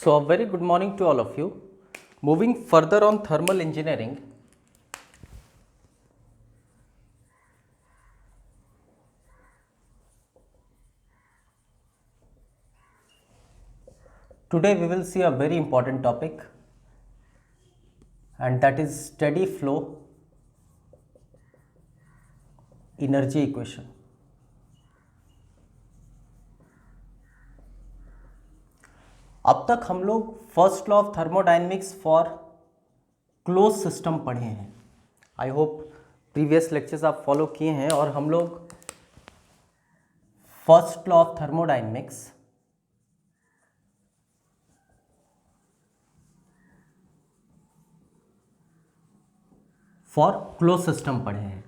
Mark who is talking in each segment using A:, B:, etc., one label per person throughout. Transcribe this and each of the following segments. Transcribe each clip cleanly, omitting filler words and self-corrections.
A: So, a very good morning to all of you. Moving further on thermal engineering, today we will see a very important topic, and that is steady flow energy equation. अब तक हम लोग first law of thermodynamics for close system पढ़े हैं. I hope previous lectures आप follow किए हैं. और हम लोग first law of thermodynamics for close system पढ़े हैं.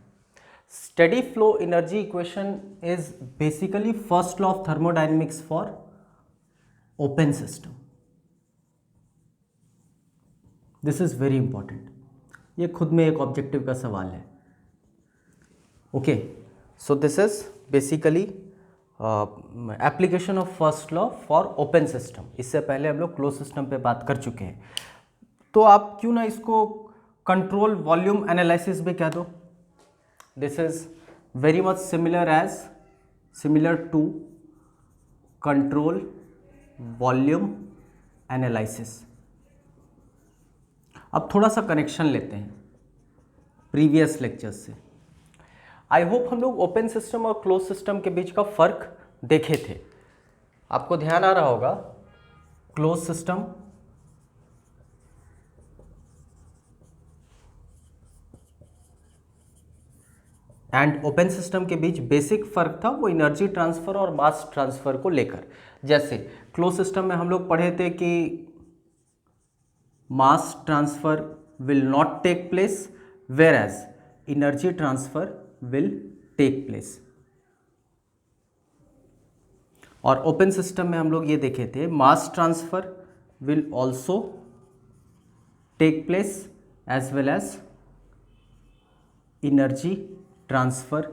A: Steady flow energy equation is basically first law of thermodynamics for open system. This is very important. ये खुद में एक ऑब्जेक्टिव का सवाल है. Okay, so this is basically application of first law for open system. इससे पहले हम लोग क्लोज सिस्टम पे बात कर चुके हैं. तो आप क्यों ना इसको कंट्रोल वॉल्यूम एनालिसिस भी कह दो. This is very much similar to control volume analysis. अब थोड़ा सा कनेक्शन लेते हैं प्रीवियस लेक्चर्स से. आई होप हम लोग ओपन सिस्टम और क्लोज सिस्टम के बीच का फर्क देखे थे. आपको ध्यान आ रहा होगा close system and open system के बीच बेसिक फर्क था वो एनर्जी ट्रांसफर और मास ट्रांसफर को लेकर. जैसे क्लोज सिस्टम में हम लोग पढ़े थे कि mass transfer will not take place where as energy transfer will take place. और ओपन सिस्टम में हम लोग ये देखे थे mass transfer will also take place as well as energy transfer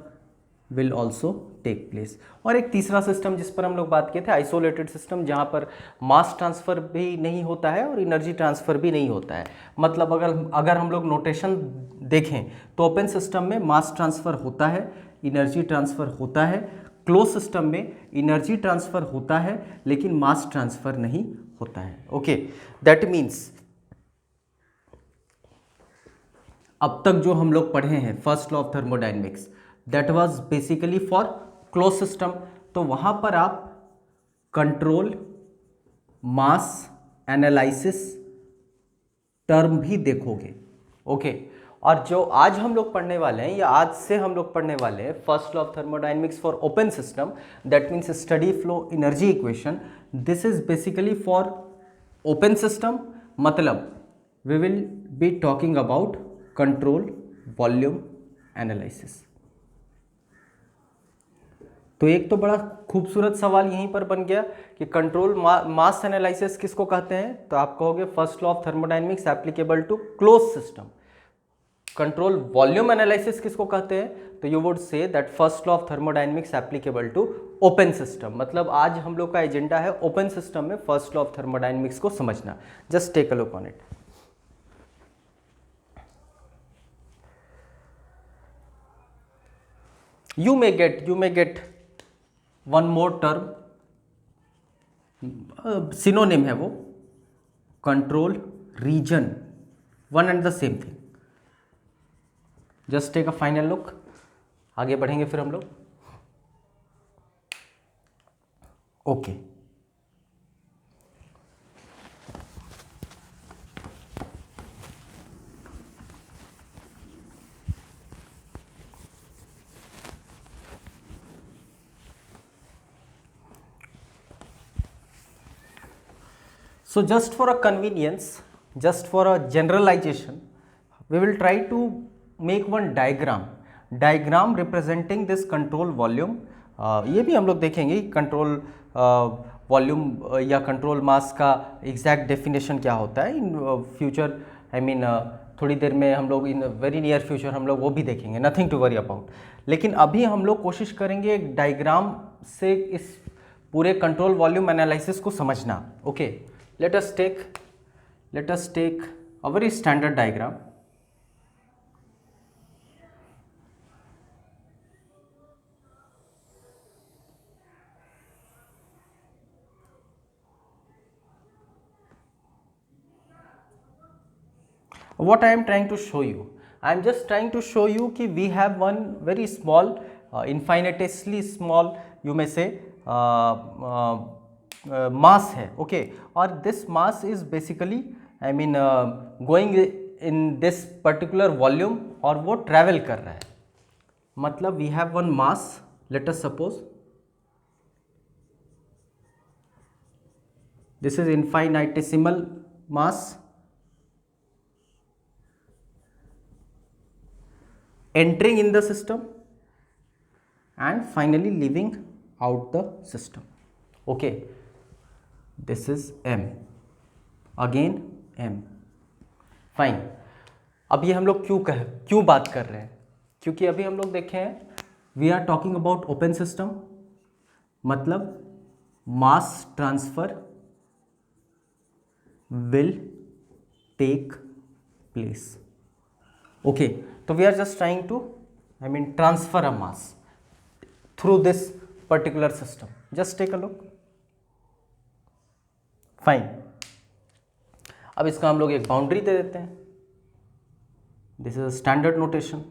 A: will also take place. और एक तीसरा सिस्टम जिस पर हम लोग बात किए थे आइसोलेटेड सिस्टम, जहाँ पर मास ट्रांसफर भी नहीं होता है और एनर्जी ट्रांसफर भी नहीं होता है. मतलब अगर हम लोग नोटेशन देखें तो ओपन सिस्टम में मास ट्रांसफर होता है, एनर्जी ट्रांसफर होता है. क्लोज सिस्टम में एनर्जी ट्रांसफर होता है लेकिन मास ट्रांसफर नहीं होता है. ओके, दैट मीन्स अब तक जो हम लोग पढ़े हैं first law of thermodynamics that was basically for close system. तो वहाँ पर आप कंट्रोल मास एनालिसिस टर्म भी देखोगे. ओके, और जो आज हम लोग पढ़ने वाले हैं या आज से हम लोग पढ़ने वाले हैं first law of thermodynamics for open system, that means steady flow energy equation. This is basically for open system. मतलब we will be talking about control volume analysis. तो एक तो बड़ा खूबसूरत सवाल यहीं पर बन गया कि कंट्रोल मास एनालिसिस किसको कहते हैं. तो आप कहोगे first law of thermodynamics applicable to close system. Control volume analysis किसको कहते हैं, तो you would say that first law of thermodynamics applicable to open system. मतलब आज हम लोग का एजेंडा है ओपन सिस्टम में फर्स्ट लॉ ऑफ थर्मोडायनेमिक्स को समझना. Just take a look on it. You may get one more term, synonym है वो, control region, one and the same thing. Just take a final look. आगे बढ़ेंगे फिर हम लोग. Okay, so just for a convenience, just for a generalization, we will try to make one diagram representing this control volume. ये भी हम लोग देखेंगे कंट्रोल वॉल्यूम या कंट्रोल मास का एग्जैक्ट डेफिनेशन क्या होता है इन फ्यूचर. आई मीन थोड़ी देर में हम लोग इन वेरी नियर फ्यूचर हम लोग वो भी देखेंगे. Nothing to worry about. लेकिन अभी हम लोग कोशिश करेंगे एक डायग्राम से इस पूरे कंट्रोल वॉल्यूम एनालिसिस को समझना. Okay, let us take a very standard diagram. What I am trying to show you, I am just trying to show you कि we have one very small, infinitesimally small, you may say, mass है, okay, और this mass is basically, I mean, going in this particular volume, और वो travel कर रहा है. मतलब we have one mass, let us suppose this is infinitesimal mass entering in the system and finally leaving out the system. Okay, this is m, again m. Fine. अब ये हम लोग क्यों बात कर रहे हैं? क्योंकि अभी हम लोग देखे हैं we are talking about open system, मतलब mass transfer will take place. Okay, so we are just trying to, I mean, transfer a mass through this particular system. Just take a look. Fine. अब इसका हम लोग एक boundary दे देते हैं. This is a standard notation.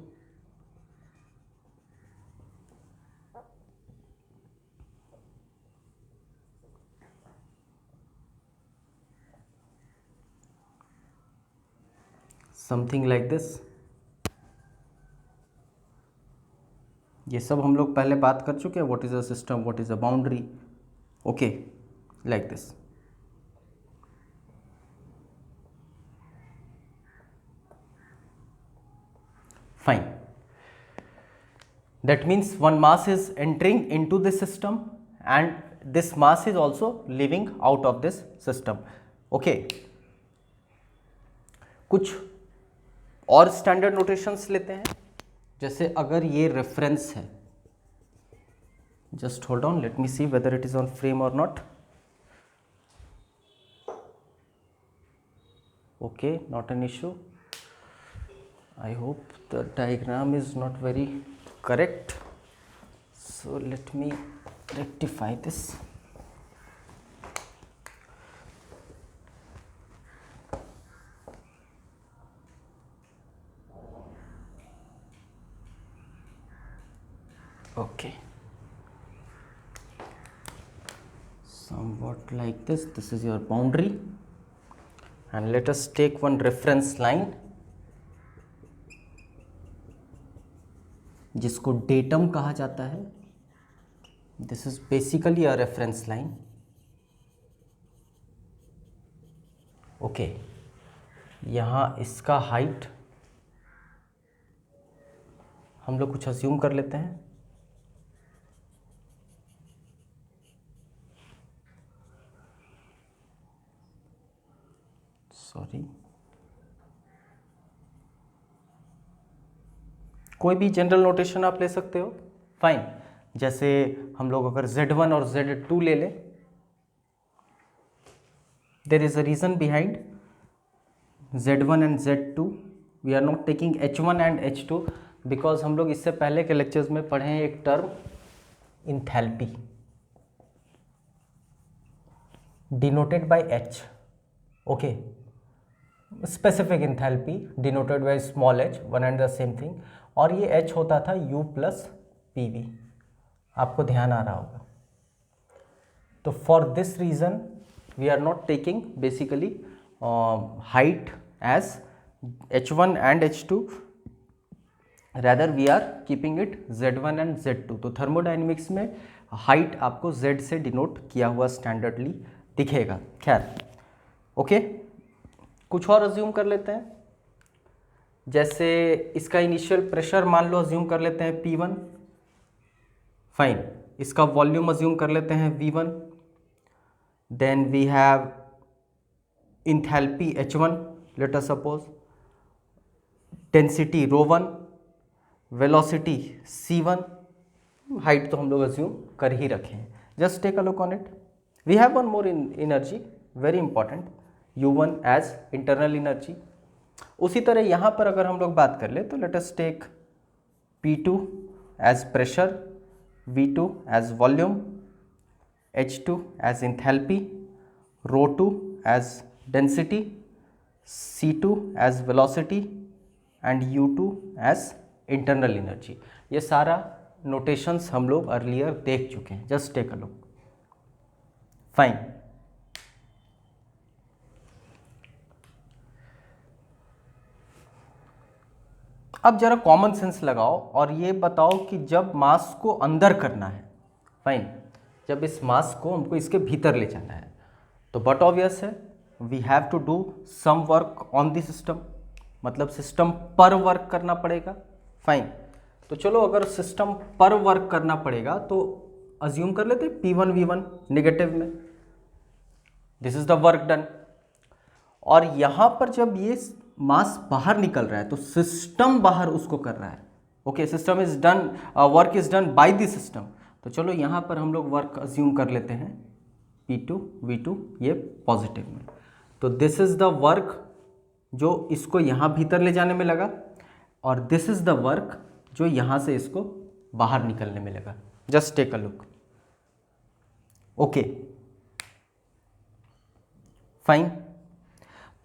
A: Something like this. ये सब हम लोग पहले बात कर चुके हैं. What is a system, what is a boundary. Okay, like this. Fine. That means one mass is entering into this system and this mass is also living out of this system. Okay, कुछ और standard notations लेते हैं. जैसे अगर ये reference है, just hold on, let me see whether it is on frame or not. Okay, not an issue. I hope the diagram is not very correct, so let me rectify this. Okay, somewhat like this. This is your boundary, and let us take one reference line जिसको datum कहा जाता है. This is basically a reference line. Okay, यहाँ इसका height हम लोग कुछ assume कर लेते हैं. सॉरी, कोई भी जनरल नोटेशन आप ले सकते हो. फाइन. जैसे हम लोग अगर Z1 और Z2 ले लें, there is a reason behind Z1 and Z2. We are not taking H1 and H2 because हम लोग इससे पहले के लेक्चर्स में पढ़े हैं एक term enthalpy denoted by H. Okay, specific enthalpy denoted by small h, one and the same thing. और ये h होता था U प्लस PV. आपको ध्यान आ रहा होगा. तो for this reason we are not taking basically height as H1 and H2, rather we are keeping it Z1 and Z2. तो थर्मोडाइनमिक्स में हाइट आपको Z से डिनोट किया हुआ स्टैंडर्डली दिखेगा. खैर, ओके, कुछ और अज्यूम कर लेते हैं. जैसे इसका इनिशियल प्रेशर मान लो अज्यूम कर लेते हैं P1. फाइन. इसका वॉल्यूम अज्यूम कर लेते हैं V1. Then we have enthalpy H1, let us suppose, density ρ1, velocity C1, height तो हम लोग अज्यूम कर ही रखे हैं. Just take a look on it. We have one more energy, very important, U1 as internal energy. उसी तरह यहाँ पर अगर हम लोग बात कर ले तो let us take P2 as pressure, V2 as volume, H2 as enthalpy, ρ2 as density, C2 as velocity and U2 as internal energy. ये सारा नोटेशंस हम लोग अर्लियर देख चुके हैं, just take a look. Fine, अब जरा कॉमन सेंस लगाओ और ये बताओ कि जब मास को अंदर करना है, फाइन, जब इस मास को हमको इसके भीतर ले जाना है तो बट ऑब्वियस है we have to do some work on the system, मतलब सिस्टम पर वर्क करना पड़ेगा। फाइन, तो चलो अगर सिस्टम पर वर्क करना पड़ेगा तो अज्यूम कर लेते P1 V1 नेगेटिव में, this is the work done. और यहाँ पर जब ये मास बाहर निकल रहा है तो सिस्टम बाहर उसको कर रहा है। Okay, system is done, work is done by the system. तो चलो यहाँ पर हम लोग वर्क अज्यूम कर लेते हैं P2 V2 ये पॉजिटिव में, तो दिस इज द वर्क जो इसको यहाँ भीतर ले जाने में लगा और दिस इज द वर्क जो यहाँ से इसको बाहर निकलने में लगा। Just take a look. Okay, fine,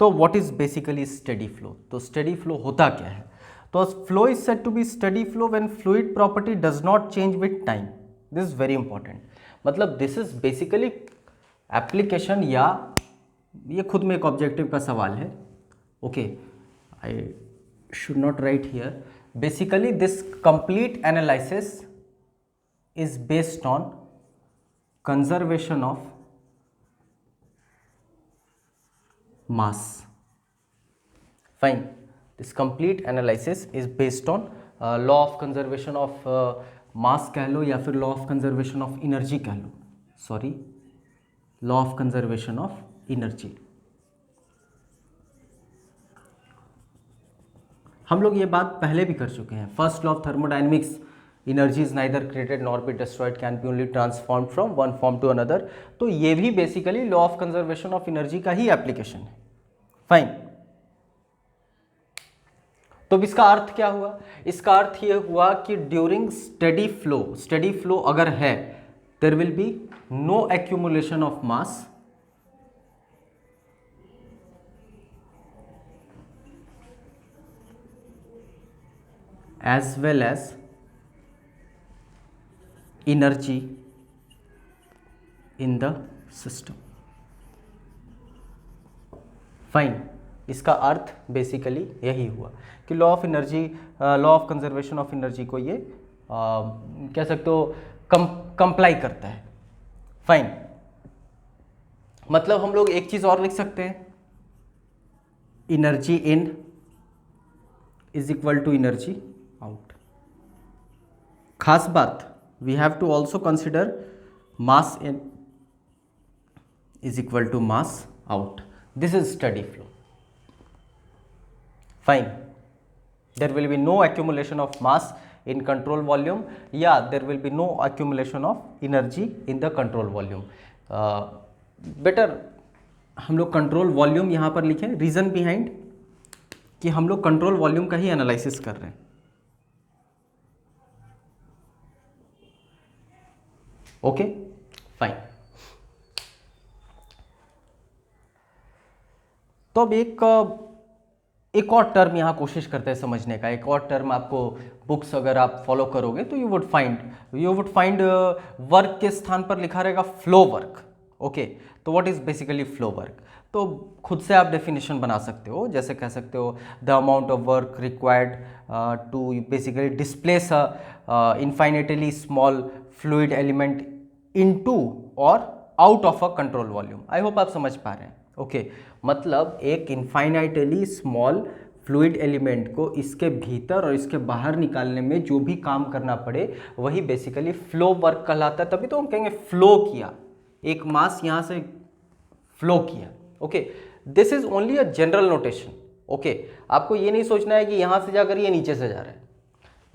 A: तो what is basically steady flow? तो स्टेडी फ्लो होता क्या है? तो flow is said to be steady flow when fluid property does not change with time. This is very important, मतलब this is basically application, या ये खुद में एक ऑब्जेक्टिव का सवाल है। Okay, I should not write here. Basically this complete analysis is based on conservation of mass. Fine, this complete analysis is based on law of conservation of mass कह लो या फिर law of conservation of energy कह लो, sorry, law of conservation of energy। हम लोग ये बात पहले भी कर चुके हैं, first law of thermodynamics, energy is neither created nor be destroyed, can be only transform from one form to another. तो ये भी basically law of conservation of energy का ही एप्लीकेशन है। फाइन, तो इसका अर्थ क्या हुआ? इसका अर्थ ये हुआ कि ड्यूरिंग स्टेडी फ्लो अगर है, there will be no accumulation of mass as well as energy in the system। Fine, इसका अर्थ बेसिकली यही हुआ कि law of energy, law of conservation of energy को ये कह सकते हो कंप्लाई करता है। फाइन, मतलब हम लोग एक चीज और लिख सकते हैं, energy in is equal to energy out. खास बात, we have to also consider mass in is equal to mass out. This is steady flow. Fine, there will be no accumulation of mass in control volume, yeah, there will be no accumulation of energy in the control volume। better हम लोग control volume यहाँ पर लिखें, reason behind कि हम लोग control volume का ही analysis कर रहे हैं। ओके, फाइन, तो अब एक और टर्म यहाँ कोशिश करते हैं समझने का। एक और टर्म आपको बुक्स अगर आप फॉलो करोगे तो यू वुड फाइंड वर्क के स्थान पर लिखा रहेगा फ्लो वर्क। ओके, तो what is basically flow work? तो खुद से आप डेफिनेशन बना सकते हो, जैसे कह सकते हो the amount of work required to basically displace a infinitely small fluid element into or out of a control volume. I hope आप समझ पा रहे हैं। ओके, मतलब एक इनफाइनाइटली स्मॉल फ्लूइड एलिमेंट को इसके भीतर और इसके बाहर निकालने में जो भी काम करना पड़े वही बेसिकली फ्लो वर्क कहलाता है। तभी तो हम कहेंगे फ्लो किया, एक मास यहाँ से फ्लो किया। Okay, this is only a general notation. Okay, आपको ये नहीं सोचना है कि यहाँ से जाकर ये नीचे से जा रहा है।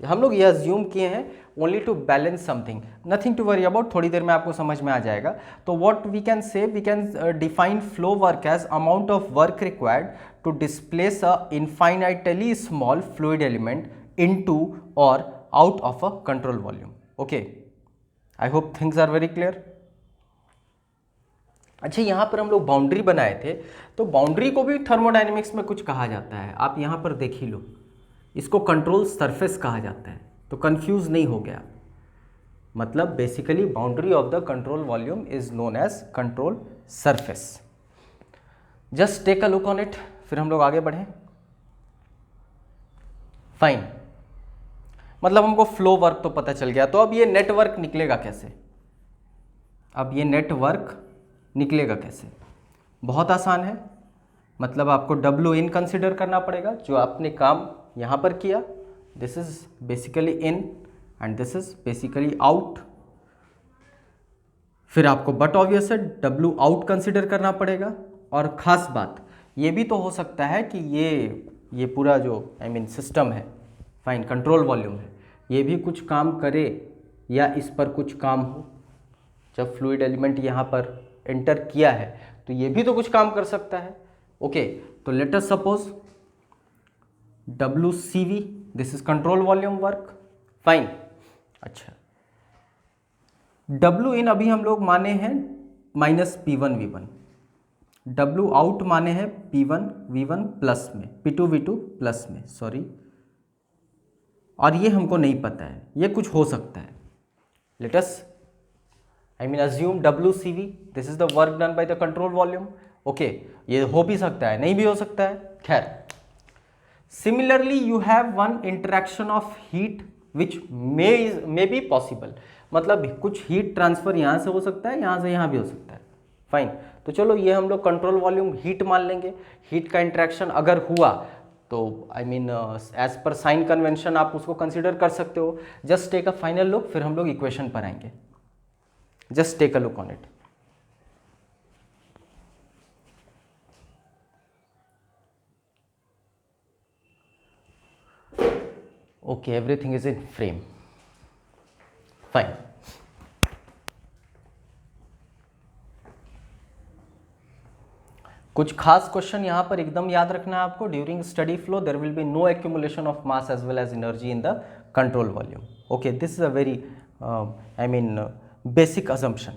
A: हम लोग ये अज्यूम किए हैं only to balance something, nothing to worry about, थोड़ी देर में आपको समझ में आ जाएगा। तो what we can say, we can define flow work as amount of work required to displace a infinitely small fluid element into or out of a control volume. Okay, I hope things are very clear. अच्छा, यहाँ पर हम लोग boundary बनाए थे, तो boundary को भी थर्मोडायनेमिक्स में कुछ कहा जाता है, आप यहाँ पर देख ही लो, इसको कंट्रोल सरफेस कहा जाता है, तो कंफ्यूज नहीं हो गया। मतलब basically boundary of the control volume is known as control surface. Just take a look on it, फिर हम लोग आगे बढ़ें। फाइन, मतलब हमको फ्लो वर्क तो पता चल गया, तो अब ये नेटवर्क निकलेगा कैसे? अब ये नेटवर्क निकलेगा कैसे? बहुत आसान है, मतलब आपको डब्ल्यू इन कंसिडर करना पड़ेगा, जो आपने काम यहाँ पर किया, this is basically in and this is basically out. फिर आपको बट ऑब्वियस है डब्ल्यू आउट कंसिडर करना पड़ेगा। और ख़ास बात ये भी तो हो सकता है कि ये पूरा जो सिस्टम है, फाइन, कंट्रोल वॉल्यूम है, ये भी कुछ काम करे या इस पर कुछ काम हो। जब फ्लूइड एलिमेंट यहाँ पर एंटर किया है तो ये भी तो कुछ काम कर सकता है। ओके, तो let us suppose WCV, this is control volume work, fine. अच्छा, W इन अभी हम लोग माने हैं -P1V1, W आउट माने हैं P1V1 प्लस में, P2V2 प्लस में, सॉरी, और ये हमको नहीं पता है, ये कुछ हो सकता है। Let us assume WCV, this is the work done by the control volume. Okay, ये हो भी सकता है, नहीं भी हो सकता है, खैर। Similarly, you have one interaction of heat which may be possible, मतलब कुछ हीट ट्रांसफर यहाँ से हो सकता है, यहाँ से यहाँ भी हो सकता है, फाइन। तो चलो ये हम लोग कंट्रोल वॉल्यूम हीट मान लेंगे। हीट का इंटरेक्शन अगर हुआ तो एज पर साइन कन्वेंशन आप उसको कंसिडर कर सकते हो। Just take a final look, फिर हम लोग इक्वेशन पर आएंगे। Just take a look on it. Okay, everything is in frame. Fine. कुछ खास क्वेश्चन यहाँ पर एकदम याद रखना है आपको। During steady flow there will be no accumulation of mass as well as energy in the control volume. Okay, this is a very basic assumption.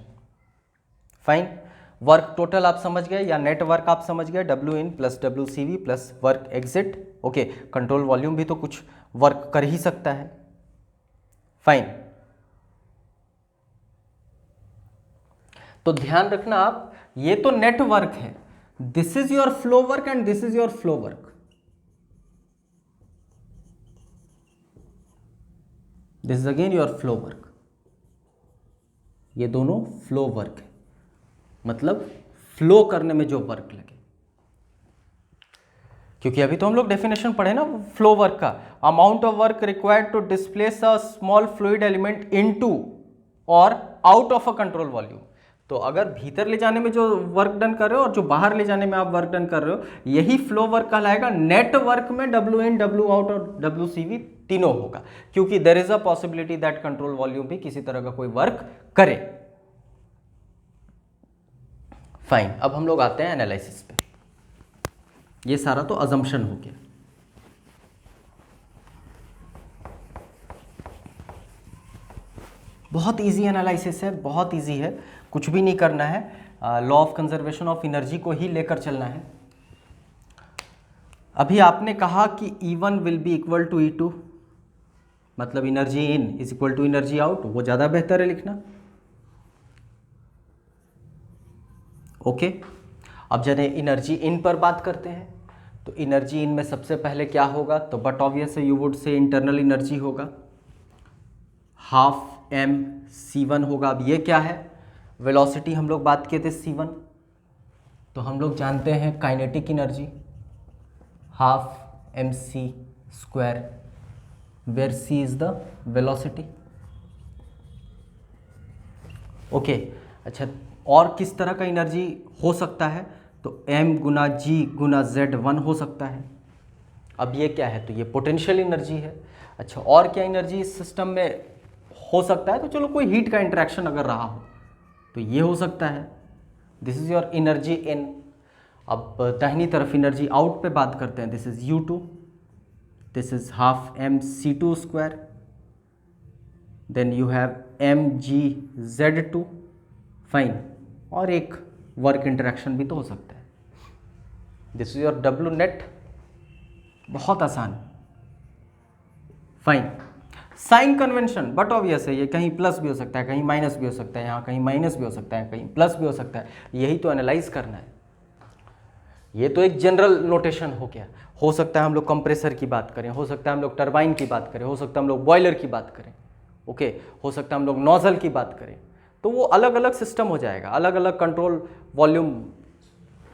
A: Fine, work total आप समझ गए या नेट वर्क आप समझ गए, W in plus WCV plus work exit. Okay, control volume भी तो कुछ वर्क कर ही सकता है, फाइन। तो ध्यान रखना आप, ये तो नेट वर्क है, this is your flow work and this is your flow work, this is again your flow work. ये दोनों फ्लो वर्क है, मतलब फ्लो करने में जो वर्क लगे। क्योंकि अभी तो हम लोग डेफिनेशन पढ़े ना फ्लो वर्क का, amount of work required to displace a small fluid element into or out of a control volume. तो अगर भीतर ले जाने में जो वर्क डन कर रहे हो और जो बाहर ले जाने में आप वर्क डन कर रहे हो, यही फ्लो वर्क कहलाएगा। नेट वर्क में डब्ल्यू इन, डब्ल्यू आउट और WCV तीनों होगा, क्योंकि there is a possibility that control volume भी किसी तरह का कोई वर्क करे। फाइन, अब हम लोग आते हैं एनालिसिस पे। ये सारा तो अजम्पशन हो गया। बहुत इजी एनालिसिस है, बहुत इजी है, कुछ भी नहीं करना है, law of conservation of energy को ही लेकर चलना है। अभी आपने कहा कि E1 will be equal to E2, मतलब energy in is equal to energy out, वो ज़्यादा बेहतर है लिखना। ओके, अब जब एनर्जी इन पर बात करते हैं तो एनर्जी इन में सबसे पहले क्या होगा, तो बट ऑब्वियस है, यू वुड से इंटरनल एनर्जी होगा, हाफ mc1 होगा। अब ये क्या है, वेलोसिटी हम लोग बात किए थे c1, तो हम लोग जानते हैं kinetic energy half mc square, where c is the velocity. Okay, अच्छा, और किस तरह का एनर्जी हो सकता है, तो m गुना g गुना z1 हो सकता है। अब ये क्या है, तो ये पोटेंशियल एनर्जी है। अच्छा, और क्या एनर्जी इस सिस्टम में हो सकता है, तो चलो कोई हीट का इंटरेक्शन अगर रहा हो तो ये हो सकता है। This is your energy in. अब दाहिनी तरफ एनर्जी आउट पे बात करते हैं। This is U2, this is half mc2 square, then you have mgz2, fine. और एक वर्क इंटरेक्शन भी तो हो सकता है। This is your W net, बहुत आसान, fine. Sign convention but obvious है, ये कहीं प्लस भी हो सकता है, कहीं माइनस भी हो सकता है, यहाँ कहीं माइनस भी हो सकता है, कहीं प्लस भी हो सकता है, यही तो एनालाइज करना है। ये तो एक जनरल नोटेशन हो गया। हो सकता है हम लोग कंप्रेसर की बात करें, हो सकता है हम लोग टरबाइन की बात करें, हो सकता है हम लोग बॉयलर की बात करें, ओके, हो सकता है हम लोग नोजल की बात करें, तो वो अलग अलग सिस्टम हो जाएगा, अलग अलग कंट्रोल वॉल्यूम।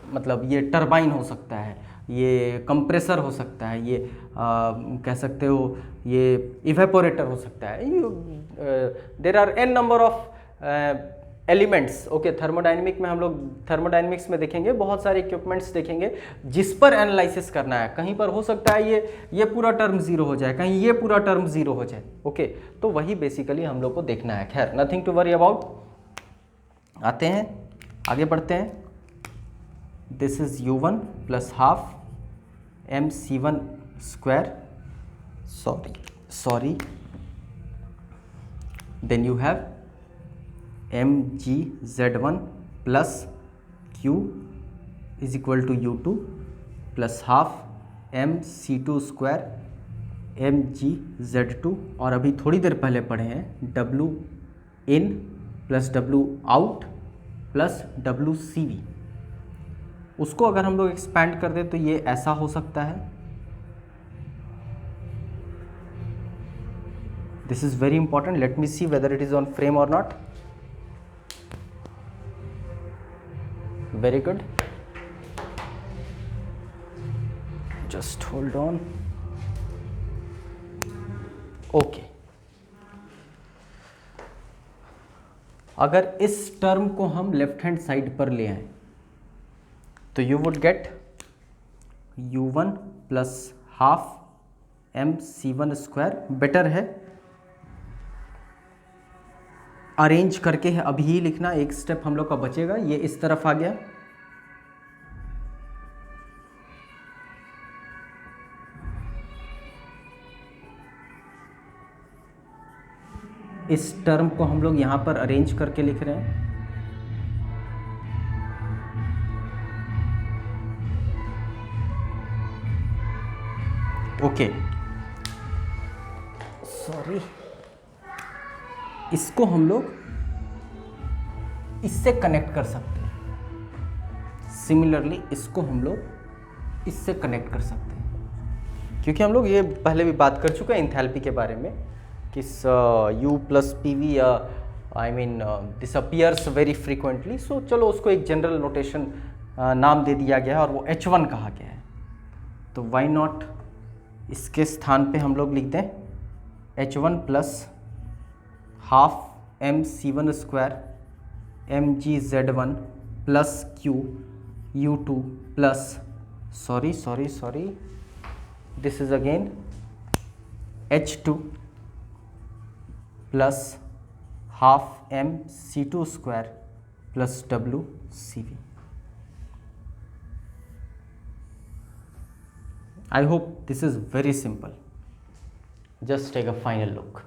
A: मतलब ये टरबाइन हो सकता है, ये कंप्रेसर हो सकता है, ये कह सकते हो ये इवेपोरेटर हो सकता है। There are n number of elements, okay. Thermodynamic में हम लोग, थर्मोडाइनमिक्स में देखेंगे बहुत सारे इक्विपमेंट्स देखेंगे जिस पर एनालिसिस करना है। कहीं पर हो सकता है ये पूरा टर्म जीरो हो जाए, कहीं ये पूरा टर्म जीरो हो जाए, ओके। तो वही बेसिकली हम लोग को देखना है। खैर, नथिंग टू वरी अबाउट। आते हैं, आगे बढ़ते हैं। This is U1 plus half mc1 square, sorry, then you have mgz1 plus q is equal to U2 plus half mc2 square mgz2, और अभी थोड़ी देर पहले पढ़े हैं W in plus W out plus WCV। उसको अगर हम लोग एक्सपैंड कर दें तो ये ऐसा हो सकता है। This is very important, let me see whether it is on frame or not. Very good, just hold on, okay. अगर इस टर्म को हम लेफ्ट हैंड साइड पर ले आए तो you would get U1 plus half mc1 square. Better है arrange करके है अभी ही लिखना, एक स्टेप हम लोग का बचेगा। ये इस तरफ आ गया, इस टर्म को हम लोग यहां पर अरेंज करके लिख रहे हैं। ओके, सॉरी, इसको हम लोग इससे कनेक्ट कर सकते हैं। सिमिलरली इसको हम लोग इससे कनेक्ट कर सकते हैं, क्योंकि हम लोग ये पहले भी बात कर चुके हैं इंथैल्पी के बारे में कि U plus PV I mean this appears very frequently. So चलो उसको एक जनरल नोटेशन नाम दे दिया गया है और वो H1 कहा गया है। तो वाई नॉट इसके स्थान पे हम लोग लिख दें H1 plus half mc1 square mgz1 plus q U2 plus sorry this is again H2 plus half mc2 square plus WCV। I hope this is very simple. Just take a final look.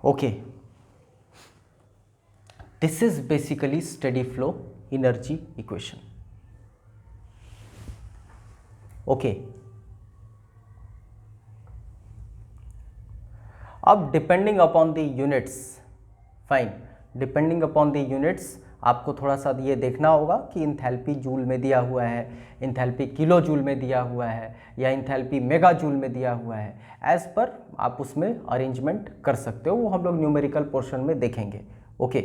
A: Okay. This is basically steady flow energy equation. Okay. अब depending upon the units, fine. Depending upon the units, आपको थोड़ा सा ये देखना होगा कि enthalpy joule में दिया हुआ है, इंथैल्पी किलो जूल में दिया हुआ है, या इंथैल्पी मेगा जूल में दिया हुआ है। एज पर आप उसमें अरेंजमेंट कर सकते हो, वो हम लोग न्यूमेरिकल पोर्शन में देखेंगे। Okay,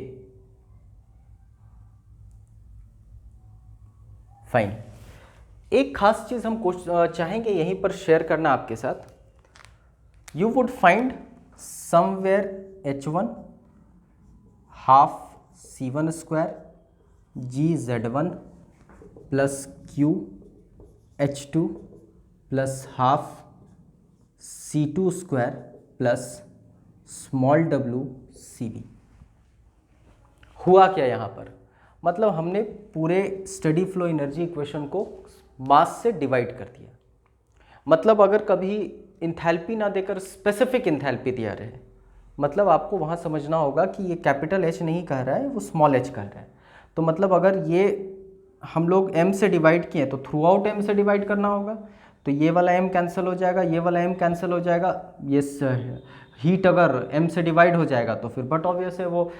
A: fine. एक खास चीज़ हम चाहेंगे यहीं पर शेयर करना आपके साथ। You would find somewhere H1 half C1 square GZ1 plus Q H2 plus half C2 square plus small W C V. हुआ क्या यहाँ पर, मतलब हमने पूरे स्टडी फ्लो एनर्जी इक्वेशन को मास से डिवाइड कर दिया। मतलब अगर कभी इंथैल्पी ना देकर स्पेसिफिक इंथैल्पी दिया रहे, मतलब आपको वहाँ समझना होगा कि ये कैपिटल एच नहीं कह रहा है, वो स्मॉल एच कह रहा है। तो मतलब अगर ये हम लोग m से डिवाइड किए तो थ्रू आउट m से डिवाइड करना होगा, तो ये वाला m कैंसिल हो जाएगा, ये वाला m कैंसिल हो जाएगा, ये हीट अगर m से डिवाइड हो जाएगा तो फिर बट ऑब्वियस है वो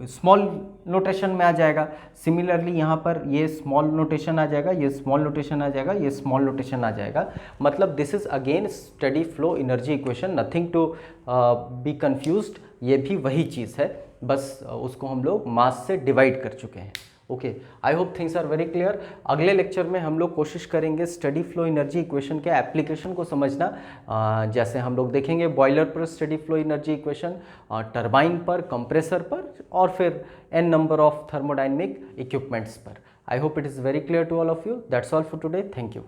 A: स्मॉल नोटेशन में आ जाएगा। सिमिलरली यहाँ पर ये स्मॉल नोटेशन आ जाएगा, ये स्मॉल नोटेशन आ जाएगा, ये स्मॉल नोटेशन आ जाएगा। मतलब this is again steady flow energy equation, nothing to be confused. ये भी वही चीज़ है, बस उसको हम लोग मास से डिवाइड कर चुके हैं। Okay, I hope things are very clear. अगले लेक्चर में हम लोग कोशिश करेंगे स्टडी फ्लो एनर्जी इक्वेशन के एप्लीकेशन को समझना। जैसे हम लोग देखेंगे बॉयलर पर steady flow energy equation, turbine पर, कंप्रेसर पर, और फिर n number of thermodynamic equipments पर। I hope it is very clear to all of you. That's all for today. Thank you.